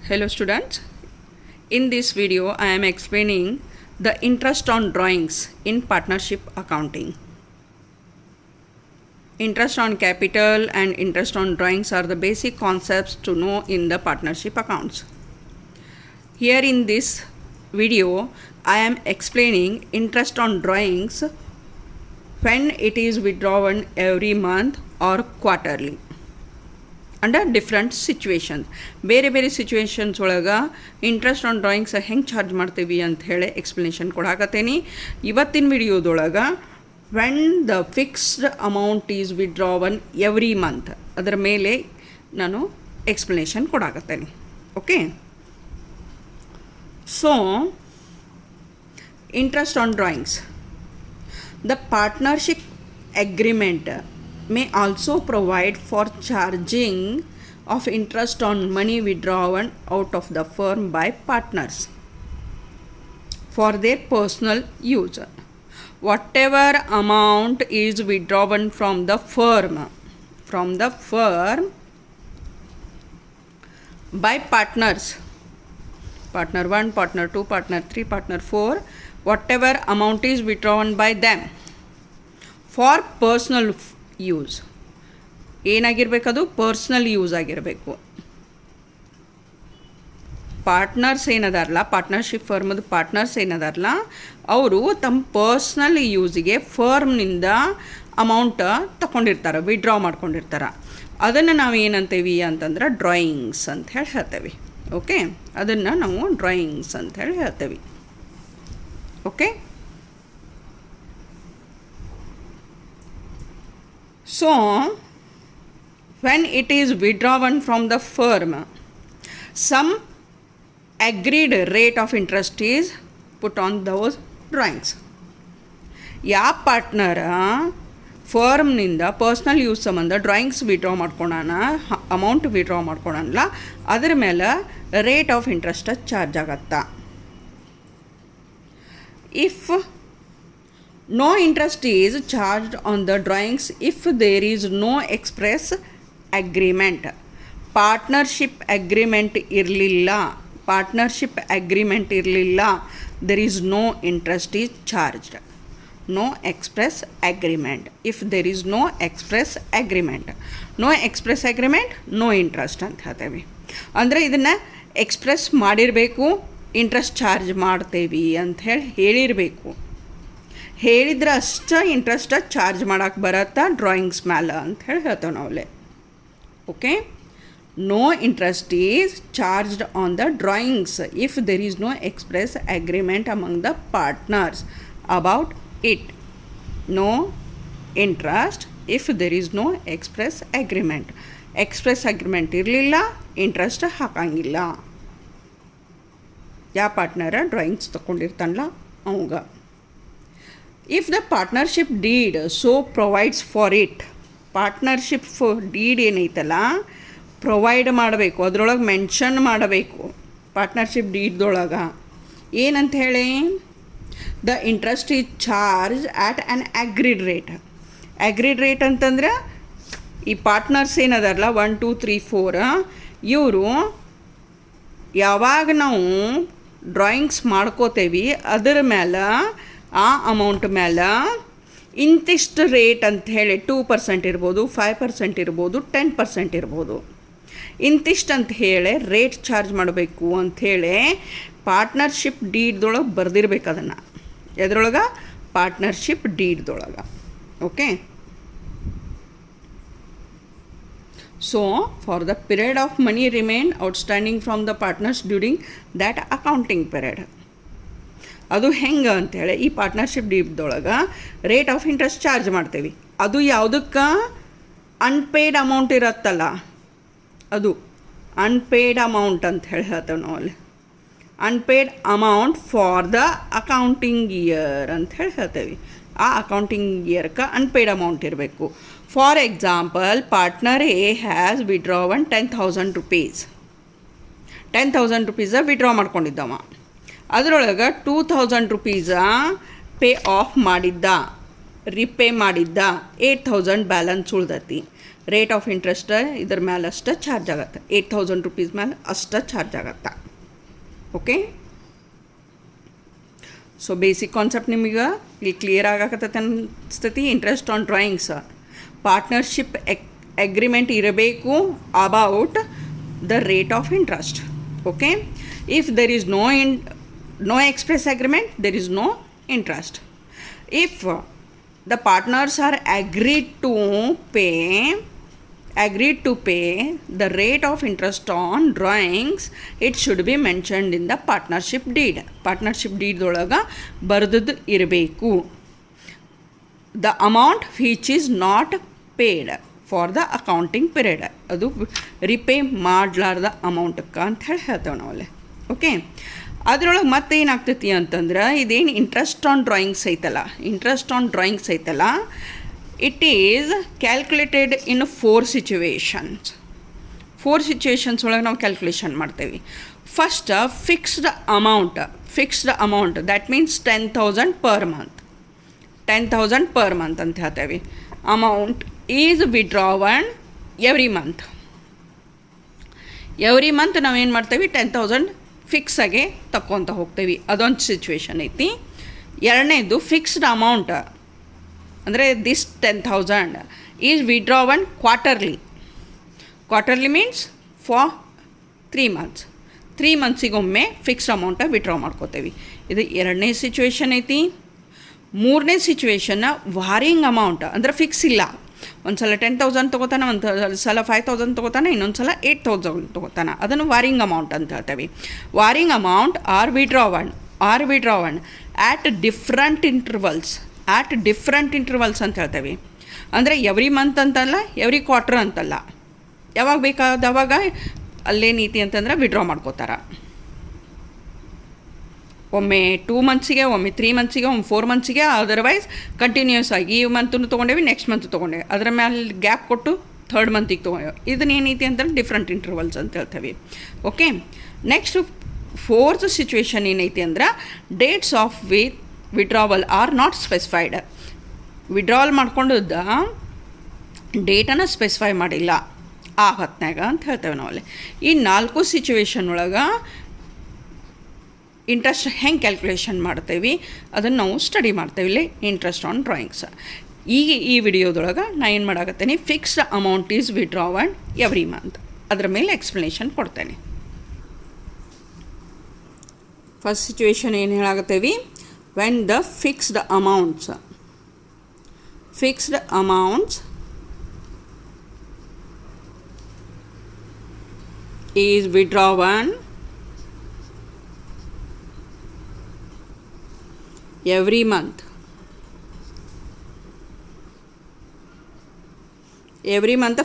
Hello students, in this video I am explaining the interest on drawings in partnership accounting. Interest on capital and interest on drawings are the basic concepts to know in the partnership accounts. Here in this video I am explaining interest on drawings when it is withdrawn every month or quarterly. Under different situations ಬೇರೆ ಬೇರೆ situations ಒಳಗೆ interest on drawings ಹೆಂಗೆ charge ಮಾಡ್ತೀವಿ ಅಂತ ಹೇಳಿ explanation ಕೊಡಾಕತ್ತೇನೆ. ಇವತ್ತಿನ ವಿಡಿಯೋದೊಳಗೆ when the fixed amount is withdrawn every month ಅದರ ಮೇಲೆ ನಾನು ಎಕ್ಸ್ಪ್ಲನೇಷನ್ ಕೊಡಾಕತ್ತೇನೆ. Okay, so interest on drawings, the partnership agreement may also provide for charging of interest on money withdrawn out of the firm by partners for their personal use. Whatever amount is withdrawn from the firm by partners, partner 1, partner 2, partner 3, partner 4, whatever amount is withdrawn by them for personal use, ಏನಾಗಿರಬೇಕು, ಅದು personal use ಆಗಿರಬೇಕು. Partners ಏನದಾರಲ್ಲ, partnership ಫರ್ಮದು partners ಏನದಾರಲ್ಲ, ಅವರು ತಮ್ಮ personal ಯೂಸಿಗೆ ಫರ್ಮ್ನಿಂದ amount ತಗೊಂಡಿರ್ತಾರೆ, withdraw ಮಾಡ್ಕೊಂಡಿರ್ತಾರೆ. ಅದನ್ನು ನಾವು ಏನಂತೀವಿ ಅಂತಂದ್ರೆ ಡ್ರಾಯಿಂಗ್ಸ್ ಅಂತ ಹೇಳಿ ಹೇಳ್ತೇವೆ. ಓಕೆ, ಅದನ್ನು ನಾವು ಡ್ರಾಯಿಂಗ್ಸ್ ಅಂತ ಹೇಳಿ ಹೇಳ್ತೇವೆ. Okay, so when it is withdrawn from the firm, some agreed rate of interest is put on those drawings. ಯಾವ ಪಾರ್ಟ್ನರ ಫರ್ಮ್ನಿಂದ ಪರ್ಸ್ನಲ್ ಯೂಸ್ ಸಂಬಂಧ ಡ್ರಾಯಿಂಗ್ಸ್ ವಿಡ್ರಾ ಮಾಡ್ಕೊಳೋಣ, ಅಮೌಂಟ್ ವಿಡ್ರಾ ಮಾಡ್ಕೊಳಲ್ಲ, ಅದ್ರ ಮೇಲೆ ರೇಟ್ ಆಫ್ ಇಂಟ್ರೆಸ್ಟ್ ಚಾರ್ಜ್ ಆಗತ್ತಾ. If no interest is charged on the drawings if there is no express agreement. Partnership agreement ಇರಲಿಲ್ಲ, there is no interest is charged. No express agreement. If there is no express agreement, no interest ಅಂತ ಹೇಳ್ತೇವೆ. ಅಂದರೆ ಇದನ್ನು express ಮಾಡಿರಬೇಕು, interest charge ಮಾಡ್ತೇವೆ ಅಂತ ಹೇಳಿರಬೇಕು. ಹೇಳಿದ್ರೆ ಅಷ್ಟೇ ಇಂಟ್ರೆಸ್ಟ್ ಚಾರ್ಜ್ ಮಾಡೋಕ್ಕೆ ಬರತ್ತಾ ಡ್ರಾಯಿಂಗ್ಸ್ ಮೇಲೆ ಅಂತ ಹೇಳಿ ಹೇಳ್ತೇವೆ ನಾವಲ್ಲೇ. Okay, no interest is charged on the drawings if there is no express agreement among the partners about it. No interest if there is no express agreement. Express agreement ಇರಲಿಲ್ಲ, interest ಹಾಕಂಗಿಲ್ಲ. ಯಾವ ಪಾರ್ಟ್ನರ drawings ತೊಗೊಂಡಿರ್ತಾನಲ್ಲ ಅವಾಗ. If the partnership deed so provides for it, partnership deed ಏನೈತಲ್ಲ provide ಮಾಡಬೇಕು, ಅದರೊಳಗೆ mention ಮಾಡಬೇಕು ಪಾರ್ಟ್ನರ್ಶಿಪ್ ಡೀಡ್ದೊಳಗೆ ಏನಂತ ಹೇಳಿ, the interest is charge at an agreed rate. Agreed rate ಅಂತಂದ್ರೆ ಈ ಪಾರ್ಟ್ನರ್ಸ್ ಏನದಾರಲ್ಲ 1, 2, 3, 4 ಇವರು ಯಾವಾಗ ನಾವು ಡ್ರಾಯಿಂಗ್ಸ್ ಮಾಡ್ಕೋತೇವೆ ಅದರ ಮೇಲೆ ಆ ಅಮೌಂಟ್ ಮೇಲೆ ಇಂತಿಷ್ಟು ರೇಟ್ ಅಂತ ಹೇಳಿ 2% ಇರ್ಬೋದು, 5% ಇರ್ಬೋದು, 10% ಇರ್ಬೋದು, ಇಂತಿಷ್ಟು ಅಂತ ಹೇಳಿ ರೇಟ್ ಚಾರ್ಜ್ ಮಾಡಬೇಕು ಅಂಥೇಳಿ ಪಾರ್ಟ್ನರ್ಶಿಪ್ ಡೀಡ್ದೊಳಗೆ ಬರೆದಿರ್ಬೇಕು. ಅದನ್ನು ಎದ್ರೊಳಗೆ ಪಾರ್ಟ್ನರ್ಶಿಪ್ ಡೀಡ್ದೊಳಗೆ. Okay, so for the period of money remain outstanding from the partners during that accounting period. ಅದು ಹೆಂಗೆ ಅಂಥೇಳಿ ಈ ಪಾರ್ಟ್ನರ್ಶಿಪ್ ಡೀಡ್ದೊಳಗೆ ರೇಟ್ ಆಫ್ ಇಂಟ್ರೆಸ್ಟ್ ಚಾರ್ಜ್ ಮಾಡ್ತೇವೆ. ಅದು ಯಾವುದಕ್ಕೆ ಅನ್ಪೇಯ್ಡ್ ಅಮೌಂಟ್ ಇರತ್ತಲ್ಲ, ಅದು ಅನ್ಪೇಯ್ಡ್ ಅಮೌಂಟ್ ಅಂತ ಹೇಳಿ ಹೇಳ್ತೇವೆ ನಾವು ಅಲ್ಲಿ. Unpaid amount for the accounting year ಅಂತ ಹೇಳಿ ಹೇಳ್ತೇವೆ. ಆ ಅಕೌಂಟಿಂಗ್ ಇಯರ್ಗೆ ಅನ್ಪೇಯ್ಡ್ ಅಮೌಂಟ್ ಇರಬೇಕು. For example, partner A has withdrawn 10,000 rupees. 10,000 rupees withdraw ಮಾಡ್ಕೊಂಡಿದ್ದವ. ಅದರೊಳಗೆ 2,000 rupees ಪೇ ಆಫ್ ಮಾಡಿದ್ದ, ರಿಪೇ ಮಾಡಿದ್ದ, 8,000 ಬ್ಯಾಲೆನ್ಸ್ ಉಳ್ದತಿ. ರೇಟ್ ಆಫ್ ಇಂಟ್ರೆಸ್ಟ್ ಇದ್ರ ಮೇಲೆ ಅಷ್ಟೇ ಚಾರ್ಜ್ ಆಗುತ್ತೆ, 8,000 rupees ಮೇಲೆ ಅಷ್ಟೇ ಚಾರ್ಜ್ ಆಗುತ್ತೆ. ಓಕೆ, ಸೊ ಬೇಸಿಕ್ ಕಾನ್ಸೆಪ್ಟ್ ನಿಮಗೆ ಇಲ್ಲಿ ಕ್ಲಿಯರ್ ಆಗಕತ್ತೈತೆ ಅನಿಸ್ತೈತಿ. Interest on drawings partnership agreement ಇರಬೇಕು about the rate of interest. Okay, if there is no express agreement, there is no interest. If the partners are agreed to pay the rate of interest on drawings, it should be mentioned in the partnership deed. Partnership deed ಒಳಗೆ ಬರೆದದ್ದು ಇರಬೇಕು. The amount which is not paid for the accounting period, ಅದು repay ಮಾಡಲಾರ್ದ ಅಮೌಂಟಕ್ಕೆ ಅಂತ ಹೇಳ್ತೇವೆ ನಾವಲ್ಲಿ. Okay, ಅದರೊಳಗೆ ಮತ್ತೆ ಏನಾಗ್ತೈತಿ ಅಂತಂದ್ರೆ, ಇದೇನು ಇಂಟ್ರೆಸ್ಟ್ ಆನ್ ಡ್ರಾಯಿಂಗ್ಸ್ ಐತಲ್ಲ, it is calculated in 4 situations. 4 situations ಒಳಗೆ ನಾವು ಕ್ಯಾಲ್ಕುಲೇಷನ್ ಮಾಡ್ತೇವೆ. First fixed amount that means 10,000 per month. 10,000 per month ಅಂತ ಹೇಳ್ತೇವೆ. Amount is withdrawn every month ನಾವೇನು ಮಾಡ್ತೇವೆ, 10,000 ಫಿಕ್ಸಾಗೆ ತಕ್ಕೊತ ಹೋಗ್ತೇವೆ. ಅದೊಂದು ಸಿಚುವೇಶನ್ ಐತಿ. ಎರಡನೇದು ಫಿಕ್ಸ್ಡ್ ಅಮೌಂಟ್ ಅಂದರೆ this 10,000 is withdrawn quarterly means for 3 months. 3 monthsಗೊಮ್ಮೆ ಫಿಕ್ಸ್ಡ್ ಅಮೌಂಟ ವಿಡ್ರಾ ಮಾಡ್ಕೋತೇವೆ. ಇದು ಎರಡನೇ ಸಿಚುವೇಶನ್ ಐತಿ. ಮೂರನೇ ಸಿಚುವೇಶನ್ನ ವಾರಿಂಗ್ ಅಮೌಂಟ್ ಅಂದರೆ ಫಿಕ್ಸ್ ಇಲ್ಲ. ಒಂದು ಸಲ 10,000 ತೊಗೋತಾನೆ, ಒಂದು ಸಲ 5,000 ತೊಗೋತಾನೆ, ಇನ್ನೊಂದು ಸಲ 8,000 ತೊಗೋತಾನೆ. ಅದನ್ನು ವಾರಿಂಗ್ ಅಮೌಂಟ್ ಅಂತ ಹೇಳ್ತೇವೆ. Varying amount are withdrawn at different intervals ಅಂತ ಹೇಳ್ತೇವೆ. ಅಂದರೆ ಎವ್ರಿ ಮಂತ್ ಅಂತಲ್ಲ, ಎವ್ರಿ ಕ್ವಾರ್ಟರ್ ಅಂತಲ್ಲ, ಯಾವಾಗ ಬೇಕಾದವಾಗ ಅಲ್ಲೇನೈತಿ ಅಂತಂದ್ರೆ ವಿಡ್ರಾ ಮಾಡ್ಕೋತಾರೆ. ಒಮ್ಮೆ 2 monthsಗೆ, ಒಮ್ಮೆ 3 monthsಗೆ, ಒಮ್ಮೆ 4 monthsಗೆ, ಅದರ್ವೈಸ್ ಕಂಟಿನ್ಯೂಸ್ ಆಗಿ ಈ ಮಂತನ್ನು ತೊಗೊಂಡೇವಿ, ನೆಕ್ಸ್ಟ್ ಮಂತ್ ತೊಗೊಂಡೇವಿ, ಅದರ ಮೇಲೆ ಗ್ಯಾಪ್ ಕೊಟ್ಟು 3rd monthಗೆ ತೊಗೊಂಡೇವೆ. ಇದನ್ನೇನೈತಿ ಅಂತಂದ್ರೆ ಡಿಫ್ರೆಂಟ್ ಇಂಟರ್ವಲ್ಸ್ ಅಂತ ಹೇಳ್ತೇವೆ. ಓಕೆ, ನೆಕ್ಸ್ಟ್ 4th ಸಿಚುವೇಶನ್ ಏನೈತಿ ಅಂದ್ರೆ, dates of withdrawal are not specified. Withdrawal ಮಾಡ್ಕೊಂಡದ್ದ ಡೇಟನ್ನು ಸ್ಪೆಸಿಫೈ ಮಾಡಿಲ್ಲ ಆ ಹೊತ್ನಾಗ ಅಂತ ಹೇಳ್ತೇವೆ ನಾವಲ್ಲಿ. ಈ 4 ಸಿಚುವೇಶನ್ ಒಳಗೆ ಇಂಟ್ರೆಸ್ಟ್ ಹೆಂಗೆ ಕ್ಯಾಲ್ಕುಲೇಷನ್ ಮಾಡ್ತೇವೆ ಅದನ್ನು ನಾವು ಸ್ಟಡಿ ಮಾಡ್ತೇವೆ ಇಲ್ಲಿ ಇಂಟ್ರೆಸ್ಟ್ ಆನ್ ಡ್ರಾಯಿಂಗ್ಸ್. ಈಗ ಈ ವಿಡಿಯೋದೊಳಗೆ ನಾನು ಏನು ಮಾಡಾಕತ್ತೇನೆ, fixed amount is withdrawn every month, ಅದರ ಮೇಲೆ ಎಕ್ಸ್ಪ್ಲನೇಷನ್ ಕೊಡ್ತೇನೆ. ಫಸ್ಟ್ ಸಿಚುವೇಶನ್ ಏನು ಹೇಳಾಕತ್ತೇವೆ, when the fixed amounts is withdrawn every month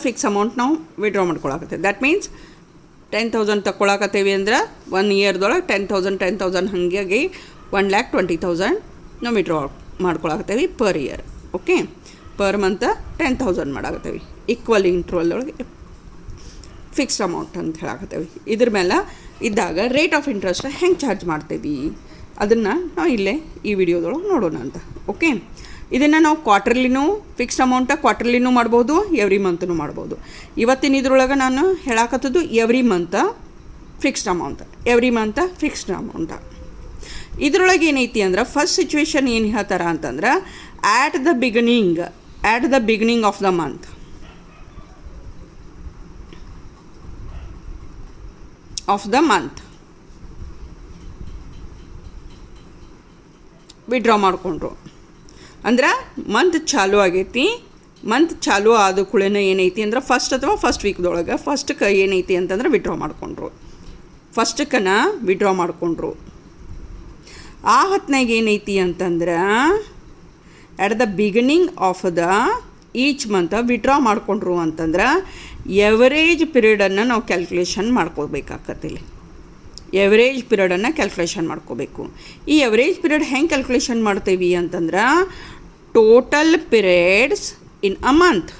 fix amount ನಾವು ವಿಡ್ರಾ ಮಾಡ್ಕೊಳಕತ್ತೇವೆ. ದ್ಯಾಟ್ ಮೀನ್ಸ್ 10,000 ತಗೊಳಕತ್ತೇವೆ ಅಂದ್ರೆ 1 yearದೊಳಗೆ 10,000 ಹಾಗಾಗಿ 1,20,000 ನಾವು ವಿಡ್ರಾ ಮಾಡ್ಕೊಳಕತ್ತೇವೆ per year. Okay, per month 10,000 ಮಾಡಾಕತ್ತೇವೆ. ಈಕ್ವಲ್ ಇಂಟ್ರವಲ್ ಒಳಗೆ ಫಿಕ್ಸ್ಡ್ ಅಮೌಂಟ್ ಅಂತ ಹೇಳಾಕತ್ತೇವೆ. ಇದ್ರ ಮೇಲೆ ಇದ್ದಾಗ ರೇಟ್ ಆಫ್ ಇಂಟ್ರೆಸ್ಟ್ ಹೆಂಗೆ ಚಾರ್ಜ್ ಮಾಡ್ತೇವೆ ಅದನ್ನು ನಾವು ಇಲ್ಲೇ ಈ ವಿಡಿಯೋದೊಳಗೆ ನೋಡೋಣ ಅಂತ. ಓಕೆ, ಇದನ್ನು ನಾವು ಫಿಕ್ಸ್ಡ್ ಅಮೌಂಟ ಕ್ವಾರ್ಟರ್ಲಿನೂ ಮಾಡ್ಬೋದು, ಎವ್ರಿ ಮಂತ್ನೂ ಮಾಡ್ಬೋದು. ಇವತ್ತಿನ ಇದ್ರೊಳಗೆ ನಾನು ಹೇಳಾಕತ್ತದ್ದು ಎವ್ರಿ ಮಂತ್ ಫಿಕ್ಸ್ಡ್ ಅಮೌಂಟ. ಇದ್ರೊಳಗೆ ಏನೈತಿ ಅಂದ್ರೆ, ಫಸ್ಟ್ ಸಿಚುವೇಶನ್ ಏನು ಹೇಳ್ತಾರ ಅಂತಂದ್ರೆ, at the beginning of the month withdraw ಮಾಡಿಕೊಂಡ್ರು ಅಂದ್ರೆ ಮಂತ್ ಚಾಲು ಆಗೈತಿ. ಮಂತ್ ಚಾಲು ಆದ ಕೂಡಲೇ ಏನೈತಿ ಅಂದ್ರೆ, ಫಸ್ಟ್ ವೀಕ್ದೊಳಗೆ ಫಸ್ಟ್ಗೆ ಏನೈತಿ ಅಂತಂದ್ರೆ ವಿಡ್ರಾ ಮಾಡ್ಕೊಂಡ್ರು. ಆ ಹೊತ್ನಾಗ ಏನೈತಿ ಅಂತಂದ್ರೆ, at the beginning of the each month withdraw ಮಾಡ್ಕೊಂಡ್ರು ಅಂತಂದ್ರೆ ಎವರೇಜ್ ಪೀರಿಯಡನ್ನು ನಾವು ಕ್ಯಾಲ್ಕುಲೇಷನ್ ಮಾಡ್ಕೋಬೇಕಾಗತ್ತಿಲ್ಲಿ. ಎವರೇಜ್ ಪೀರಿಯಡನ್ನು ಕ್ಯಾಲ್ಕುಲೇಷನ್ ಮಾಡ್ಕೋಬೇಕು. ಈ ಎವರೇಜ್ ಪೀರಿಯಡ್ ಹೆಂಗೆ ಕ್ಯಾಲ್ಕುಲೇಷನ್ ಮಾಡ್ತೀವಿ ಅಂತಂದ್ರೆ, total periods in a month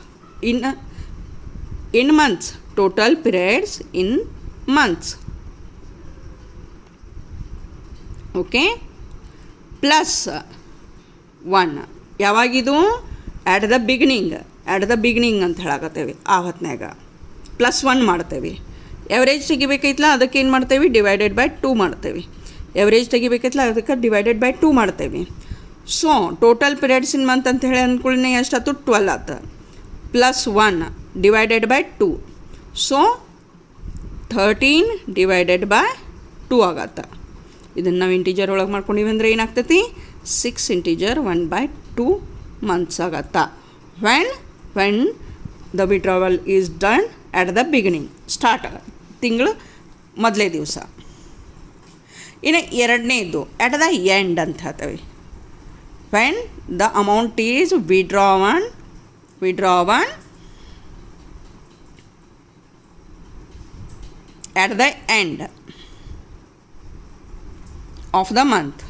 in months total periods in months. Okay, plus 1 ಯಾವಾಗಿದು, at the beginning at the beginning ಅಂತ ಹೇಳಾಕತ್ತೇವೆ. ಆ ಹೊತ್ನಾಗ +1 ಮಾಡ್ತೇವೆ. ಎವರೇಜ್ ತೆಗಿಬೇಕೈತಲ್ಲ ಅದಕ್ಕೆ ಏನು ಮಾಡ್ತೇವೆ, ಡಿವೈಡೆಡ್ ಬೈ 2 ಮಾಡ್ತೇವೆ. ಎವರೇಜ್ ತೆಗಿಬೇಕೈತಲ್ಲ ಅದಕ್ಕೆ ಡಿವೈಡೆಡ್ ಬೈ 2 ಮಾಡ್ತೇವೆ. So total periods in month ಅಂತ ಹೇಳಿ ಅಂದ್ಕೊಳ್ಳಿ ಎಷ್ಟಾಯ್ತು, 12 ಆಯ್ತು. +1 divided by 2, so 13 divided by 2 ಆಗತ್ತೆ. ಇದನ್ನು ನಾವು ಇಂಟೀಜರ್ ಒಳಗೆ ಮಾಡ್ಕೊಂಡಿವಿ ಅಂದರೆ ಏನಾಗ್ತೈತಿ, 6 ಇಂಟೀಜರ್ 1/2 ಮಂತ್ಸ್ ಆಗತ್ತೆ. When the withdrawal is done at the beginning, start ತಿಂಗಳು ಮೊದಲೇ ದಿವಸ. ಇನ್ನು ಎರಡನೇದು ಎಟ್ ದ ಎಂಡ್ ಅಂತ ಹೇಳ್ತೇವೆ. When the amount is withdrawn at the end of the month.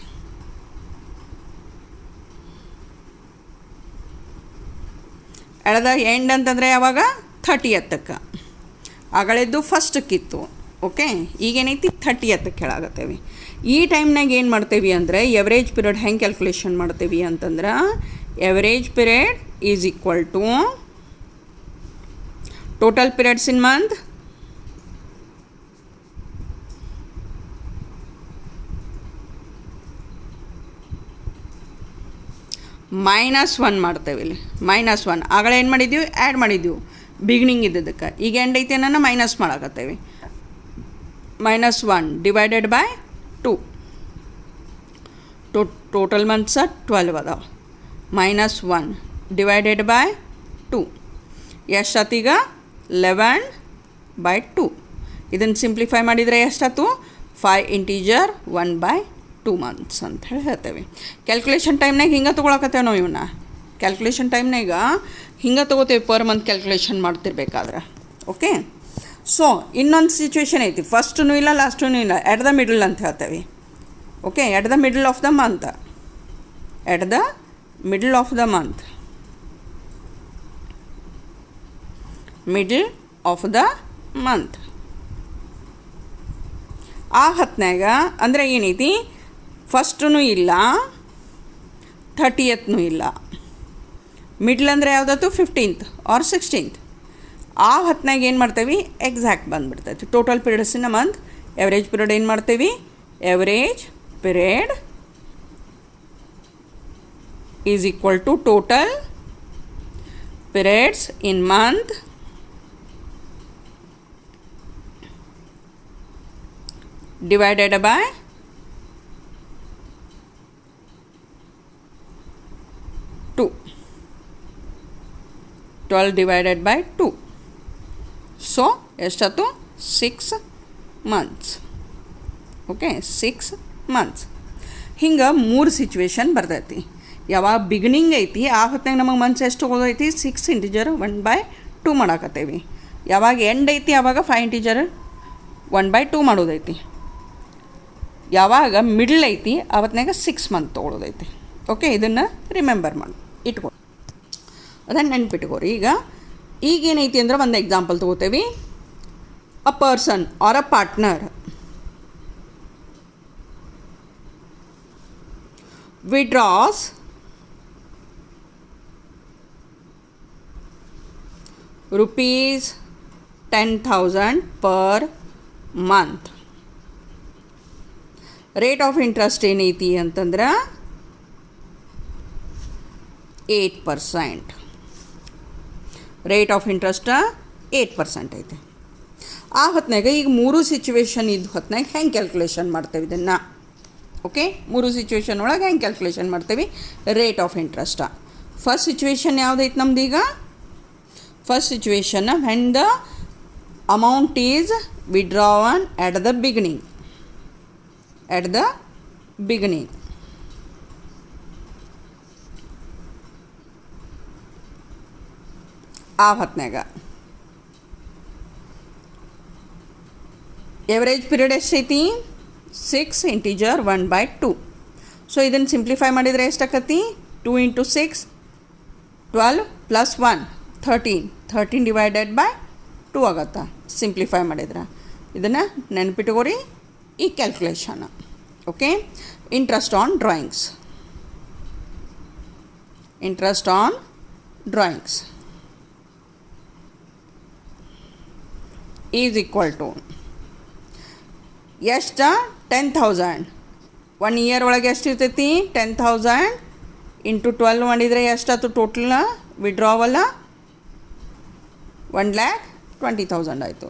at the end ಅಂತಂದರೆ ಯಾವಾಗ, 30ಕ್ಕೆ. ಆಗಳಿದ್ದು ಫಸ್ಟಕ್ಕಿತ್ತು. ಓಕೆ, ಈಗೇನೈತಿ 30ಕ್ಕೆ ಹೇಳಾಗತ್ತೇವೆ. ಈ ಟೈಮ್ನಾಗ ಏನು ಮಾಡ್ತೇವೆ ಅಂದರೆ ಎವರೇಜ್ ಪೀರಿಯಡ್ ಹೆಂಗೆ ಕ್ಯಾಲ್ಕುಲೇಷನ್ ಮಾಡ್ತೇವೆ ಅಂತಂದ್ರೆ, average period is equal to total periods in month -1 ಮಾಡ್ತೇವೆ. ಇಲ್ಲಿ -1 ಆಗಲೇ ಏನು ಮಾಡಿದ್ದೀವಿ, ಆ್ಯಡ್ ಮಾಡಿದ್ದೀವಿ ಬಿಗಿನಿಂಗ್ ಇದ್ದದಕ್ಕೆ. ಈಗ ಎಂಡ್ ಐತೆ ನಾನು ಮೈನಸ್ ಮಾಡಾಕತ್ತೇವೆ. -1 ಡಿವೈಡೆಡ್ ಬೈ 2. ಟೋಟಲ್ ಮಂತ್ಸ 12 ಅದಾವ. -1 ಡಿವೈಡೆಡ್ ಬೈ 2 ಎಷ್ಟಾತೀಗ 11/2. ಇದನ್ನು ಸಿಂಪ್ಲಿಫೈ ಮಾಡಿದರೆ ಎಷ್ಟಾಯ್ತು, 5 ಇಂಟೀಜರ್ 1/2 ಮಂತ್ಸ್ ಅಂತ ಹೇಳಿ ಹೇಳ್ತೇವೆ. ಕ್ಯಾಲ್ಕುಲೇಷನ್ ಟೈಮ್ನಾಗ ಹಿಂಗೆ ತೊಗೊಳಕತ್ತೇವೆ ನಾವು. ಇವನ್ನ ಕ್ಯಾಲ್ಕುಲೇಷನ್ ಟೈಮ್ನಾಗ ಹಿಂಗೆ ತೊಗೋತೇವೆ ಪರ್ ಮಂತ್ ಕ್ಯಾಲ್ಕುಲೇಷನ್ ಮಾಡ್ತಿರ್ಬೇಕಾದ್ರೆ. ಓಕೆ, ಸೊ ಇನ್ನೊಂದು ಸಿಚುವೇಶನ್ ಐತಿ, ಫಸ್ಟೂ ಇಲ್ಲ ಲಾಸ್ಟೂ ಇಲ್ಲ, ಎಟ್ ದ ಮಿಡಲ್ ಅಂತ ಹೇಳ್ತೇವೆ. Okay, at the middle of the month, at the middle of the month, middle of the month. ಆ ಹೊತ್ನಾಗ ಅಂದರೆ ಏನೈತಿ, ಫಸ್ಟೂ ಇಲ್ಲ 30th ಇಲ್ಲ, ಮಿಡ್ಲ್ ಅಂದರೆ ಯಾವುದಾಯ್ತು 15th ಆರ್ 16th. ಆ ಹೊತ್ನಾಗ ಏನು ಮಾಡ್ತೇವೆ, ಎಕ್ಸಾಕ್ಟ್ ಬಂದುಬಿಡ್ತೈತಿ total periods in a month. Average period ಏನು ಮಾಡ್ತೇವೆ, average period is equal to total periods in month divided by 2. 12 divided by 2. So ಎಷ್ಟಾಯ್ತು, 6 ಮಂತ್ಸ್. Okay, 6 months. ಹಿಂಗೆ 3 ಸಿಚುವೇಶನ್ ಬರ್ತೈತಿ. ಯಾವಾಗ ಬಿಗಿನಿಂಗ್ ಐತಿ ಆ ಹೊತ್ತಿನಾಗ ನಮಗೆ ಮಂತ್ಸ್ ಎಷ್ಟು ಹೋಗೈತಿ, 6 ಇಂಟೀಜರ್ 1/2 ಮಾಡಾಕತ್ತೇವಿ. ಯಾವಾಗ ಎಂಡ್ ಐತಿ ಆವಾಗ 5 ಇಂಟೀಜರ್ 1/2 ಮಾಡೋದೈತಿ. ಯಾವಾಗ ಮಿಡ್ಲ್ ಐತಿ ಆವತ್ತಿನಾಗ 6 ಮಂತ್ ತೊಗೊಳೋದೈತಿ. ಓಕೆ, ಇದನ್ನು ರಿಮೆಂಬರ್ ಮಾಡಿ ಇಟ್ಕೊ, ಅದನ್ನು ನೆನ್ಪಿಟ್ಕೋರಿ. ಈಗೇನೈತಿ ಅಂದ್ರೆ ಒಂದು ಎಕ್ಸಾಂಪಲ್ ತೊಗೋತೇವೆ. A person or a partner withdraws ₹10,000 per month. Rate of interest ಏನೈತಿ ಅಂತಂದ್ರೆ 8%. ರೇಟ್ ಆಫ್ ಇಂಟ್ರೆಸ್ಟ್ 8% ಐತೆ. ಆ ಹೊತ್ನಾಗ ಈಗ 3 ಸಿಚುವೇಶನ್ ಇದ್ದ ಹೊತ್ನಾಗ ಹೆಂಗೆ ಕ್ಯಾಲ್ಕುಲೇಷನ್ ಮಾಡ್ತೇವೆ ಇದನ್ನು. ಓಕೆ, 3 ಸಿಚುವೇಶನ್ ಒಳಗೆ ಹೆಂಗೆ ಕ್ಯಾಲ್ಕುಲೇಷನ್ ಮಾಡ್ತೇವೆ ರೇಟ್ ಆಫ್ ಇಂಟ್ರೆಸ್ಟ. ಫಸ್ಟ್ ಸಿಚುವೇಶನ್ ಯಾವುದೈತೆ ನಮ್ದು ಈಗ, first situation when the amount is withdrawn at the beginning. at the beginning. ಆ ಹೊತ್ನಾಗ ಎವರೇಜ್ ಪೀರಿಯಡ್ ಎಷ್ಟೈತಿ, 6 ಇಂಟೀಜರ್ 1/2. ಸೊ ಇದನ್ನು ಸಿಂಪ್ಲಿಫೈ ಮಾಡಿದರೆ ಎಷ್ಟಾಕತಿ, 2 × 6 12 + 1 13 ಡಿವೈಡೆಡ್ ಬೈ 2 ಆಗತ್ತಾ ಸಿಂಪ್ಲಿಫೈ ಮಾಡಿದ್ರೆ. ಇದನ್ನು ನೆನಪಿಟ್ಕೋರಿ ಈ calculation. Okay, interest on drawings. Is equal to ಎಷ್ಟು 10,000 1 ಇಯರ್ ಒಳಗೆ ಎಷ್ಟು ಇರ್ತೈತಿ 10,000 ಇಂಟು 12 ಮಾಡಿದರೆ ಎಷ್ಟಾಯ್ತು ಟೋಟಲ್ ವಿಡ್ರಾವಲ್ಲ 1,20,000 ಆಯಿತು.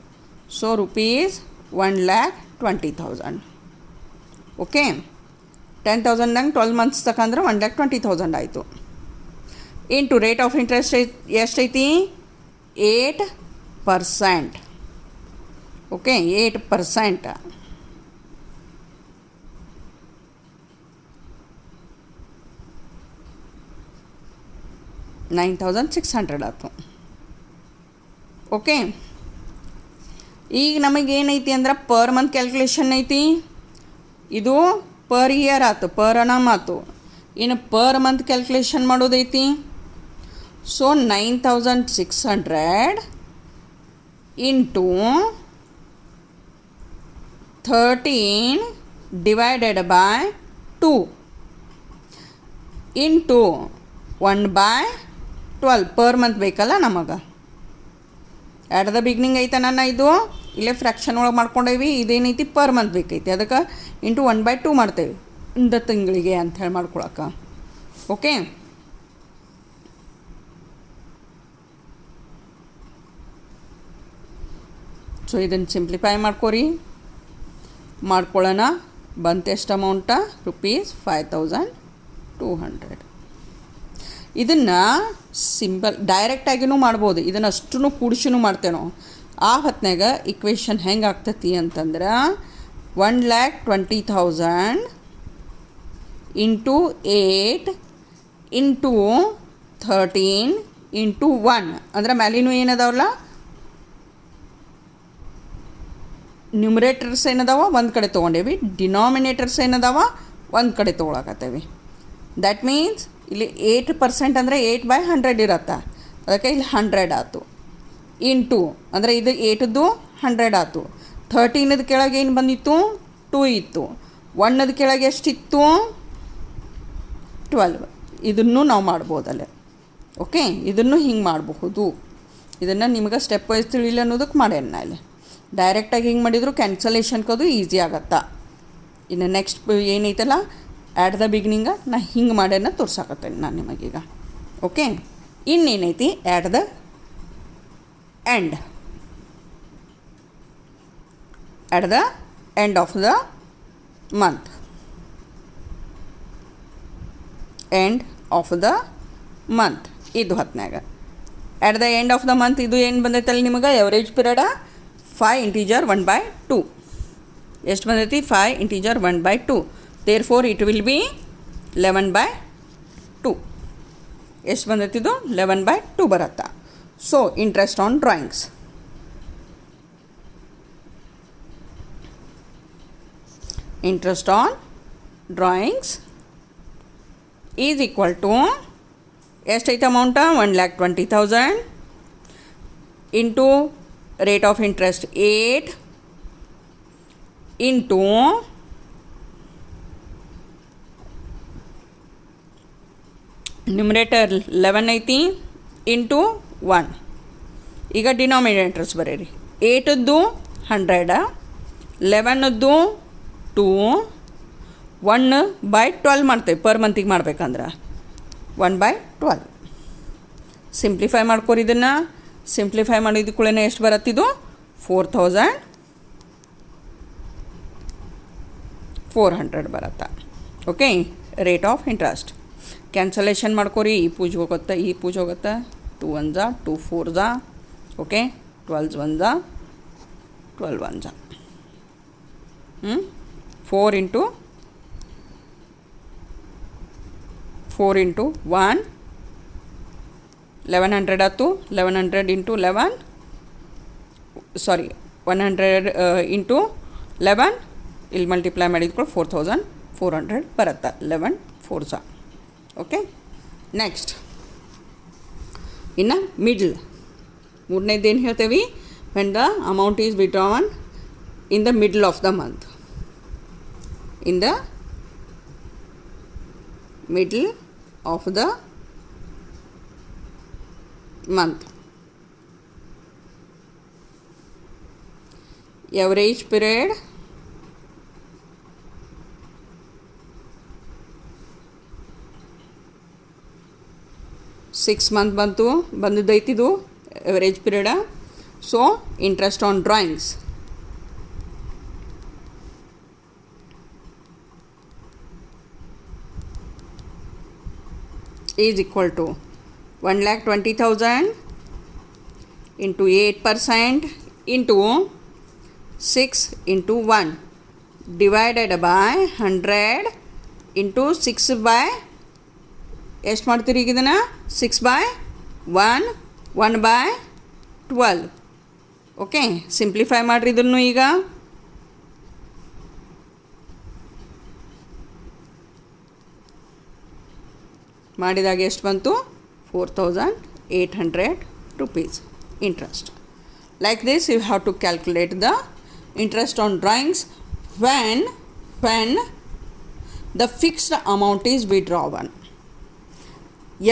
So rupees 1,20,000. ಓಕೆ 10,000 12 ಮಂತ್ಸ್ ತಕಂದ್ರೆ 1,20,000 ಆಯಿತು. ಇಂಟು ರೇಟ್ ಆಫ್ ಇಂಟ್ರೆಸ್ಟ್ ಎಷ್ಟೈತಿ 8%. ಓಕೆ 8%. 9,600 ಆಯಿತು. ಓಕೆ ಈಗ ನಮಗೇನೈತಿ ಅಂದ್ರೆ ಪರ್ ಮಂತ್ ಕ್ಯಾಲ್ಕುಲೇಷನ್ ಐತಿ, ಇದು ಪರ್ ಇಯರ್ ಆಯ್ತು, ಪರ್ ಅನಮ್ ಆಯ್ತು. ಇನ್ನು ಪರ್ ಮಂತ್ ಕ್ಯಾಲ್ಕುಲೇಷನ್ ಮಾಡೋದೈತಿ. So 9,600 into 13 divided by 2 into 1/12 per month ಬೇಕಲ್ಲ ನಮಗೆ. ಎಟ್ ದ ಬಿಗ್ನಿಂಗ್ ಐತೆ ನನ್ನ ಇದು ಇಲ್ಲೇ ಫ್ರ್ಯಾಕ್ಷನ್ ಒಳಗೆ ಮಾಡ್ಕೊಂಡೇವಿ. ಇದೇನೈತಿ ಪರ್ ಮಂತ್ ಬೇಕೈತಿ, ಅದಕ್ಕೆ ಇಂಟು 1/2 ಮಾಡ್ತೇವೆ ಒಂದು ತಿಂಗಳಿಗೆ ಅಂಥೇಳಿ ಮಾಡ್ಕೊಳಕ್ಕೆ. ಓಕೆ ಸೊ ಇದನ್ನು ಸಿಂಪ್ಲಿಫೈ ಮಾಡ್ಕೊರಿ. ಮಾಡ್ಕೊಳ್ಳೋಣ. ಬಂತು ಎಷ್ಟು ಅಮೌಂಟ ರುಪೀಸ್ 5,200. ಇದನ್ನು ಸಿಂಪಲ್ ಡೈರೆಕ್ಟಾಗಿನೂ ಮಾಡ್ಬೋದು, ಇದನ್ನು ಅಷ್ಟೂ ಕೂಡಿಸಿನೂ ಮಾಡ್ತೇವೆ ನಾವು. ಆ ಹೊತ್ನಾಗ ಇಕ್ವೇಷನ್ ಹೆಂಗೆ ಆಗ್ತತಿ ಅಂತಂದ್ರೆ 1,20,000 ಇಂಟು 8 ಇಂಟು 13 ಇಂಟು 1 ಅಂದ್ರೆ ಮ್ಯಾಲಿನೂ ಏನದಾವಲ್ಲ ನ್ಯೂಮರೇಟರ್ಸ್ ಏನದಾವ ಒಂದು ಕಡೆ ತೊಗೊಂಡೇವಿ, ಡಿನಾಮಿನೇಟರ್ಸ್ ಏನದಾವ ಒಂದು ಕಡೆ ತೊಗೊಳಕತ್ತೇವಿ. ದ್ಯಾಟ್ ಮೀನ್ಸ್ ಇಲ್ಲಿ 8% ಅಂದರೆ 8/100 ಇರತ್ತೆ, ಅದಕ್ಕೆ ಇಲ್ಲಿ 100 ಆಯ್ತು. ಇಂಟು ಅಂದರೆ ಇದು 8ದು 100 ಆಯ್ತು. 13ದ ಕೆಳಗೆ ಏನು ಬಂದಿತ್ತು 2 ಇತ್ತು. 1ದ ಕೆಳಗೆ ಎಷ್ಟಿತ್ತು 12. ಇದನ್ನು ನಾವು ಮಾಡ್ಬೋದಲ್ಲೇ. ಓಕೆ ಇದನ್ನು ಹಿಂಗೆ ಮಾಡಬಹುದು. ಇದನ್ನು ನಿಮ್ಗೆ ಸ್ಟೆಪ್ ವೈಸ್ ತಿಳಿಲ್ಲ ಅನ್ನೋದಕ್ಕೆ ಮಾಡ್ಯಾನ ನಾ ಇಲ್ಲಿ. ಡೈರೆಕ್ಟಾಗಿ ಹಿಂಗೆ ಮಾಡಿದ್ರು ಕ್ಯಾನ್ಸಲೇಷನ್ಕದು ಈಸಿ ಆಗತ್ತಾ. ಇನ್ನು ನೆಕ್ಸ್ಟ್ ಏನೈತಲ್ಲ ಆ್ಯಟ್ ದ ಬಿಗಿನಿಂಗ ನಾ ಹಿಂಗೆ ಮಾಡ್ಯಾನ ತೋರ್ಸಾಕತ್ತೇನೆ ನಾನು ನಿಮಗೀಗ. ಓಕೆ ಇನ್ನೇನೈತಿ at the end. At the end of the month. End of the month ಇದು ಹೊತ್ನಾಗ at the end of the month ಇದು ಏನು ಬಂದೈತಲ್ಲ ನಿಮಗೆ ಎವರೇಜ್ ಪೀರಿಯಡ 5 ಇಂಟೀಜರ್ 1/2. ಎಷ್ಟು ಬಂದೈತಿ 5 integer 1/2. Therefore it will be 11/2. ಎಷ್ಟು ಬಂದೈತಿದು 11/2 ಬರುತ್ತಾ. So interest on drawings. Interest on drawings is equal to ಎಷ್ಟೈತೆ ಅಮೌಂಟ 1,20,000 into rate of interest 8 into numerator 11 ಐತಿ ಇಂಟು 1. ಈಗ ಡಿನಾಮಿನೇಟರ್ಸ್ ಬರೀರಿ. 8ದ್ದು 100, 11ದ್ದು 2, 1/12 ಮಾಡ್ತೇವೆ ಪರ್ ಮಂತಿಗೆ ಮಾಡ್ಬೇಕಂದ್ರೆ 1/12. ಸಿಂಪ್ಲಿಫೈ ಮಾಡ್ಕೊರಿ. ಇದನ್ನು ಸಿಂಪ್ಲಿಫೈ ಮಾಡಿದ ಕೂಡಲೇ ಎಷ್ಟು ಬರತ್ತಿದು 4,400 ಬರತ್ತಾ. Okay rate of interest cancellation ಮಾಡ್ಕೊರಿ. ಈ ಪೂಜೆ ಹೋಗುತ್ತೆ, ಈ ಪೂಜೆ ಹೋಗುತ್ತೆ. 2 1 2 4 ಓಕೆ 12 1 12 1 4 ಇಂಟು 1 1100 ಆಯ್ತು. 1100 ಇಂಟು 11 ಸಾರಿ 100 ಇಂಟು 11 ಇಲ್ಲಿ ಮಲ್ಟಿಪ್ಲೈ ಮಾಡಿದ್ಕೊಂಡು 4,400 ಬರುತ್ತೆ. 11 4 ಓಕೆ ನೆಕ್ಸ್ಟ್ ಇನ್ನು ಮಿಡ್ಲ್ ಮೂರನೇದು ಏನು ಹೇಳ್ತೇವೆ when the amount is withdrawn in the middle of the month. In the middle of the month average period six month ಬಂದಿದ್ದೈತಿದು ಎವರೇಜ್ ಪೀರಿಯಡ. So interest on drawings is equal to 1,20,000 into 8% into 6 into 1 divided by 100 into 6 by ಎಷ್ಟು ಮಾಡ್ತೀರಿ ಈಗ ಇದನ್ನು 6 by 1 1 by 12. Okay, simplify ಮಾಡಿರಿ ಇದನ್ನು. ಈಗ ಮಾಡಿದಾಗ ಎಷ್ಟು ಬಂತು? 4,800 rupees interest. Like this you have to calculate the interest on drawings when the fixed amount is withdrawn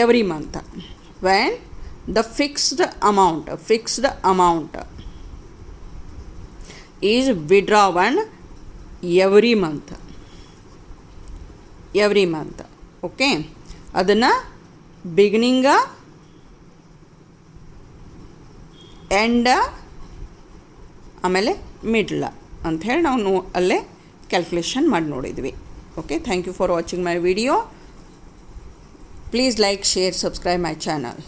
every month. When the fixed amount is withdrawn every month. Okay, ಅದನ್ನು ಬಿಗಿನಿಂಗ ಎಂಡ ಆಮೇಲೆ ಮಿಡ್ಲ ಅಂಥೇಳಿ ನಾವು ಅಲ್ಲೇ ಕ್ಯಾಲ್ಕುಲೇಷನ್ ಮಾಡಿ ನೋಡಿದ್ವಿ. Okay, thank you for watching my video. Please like, share, subscribe my channel.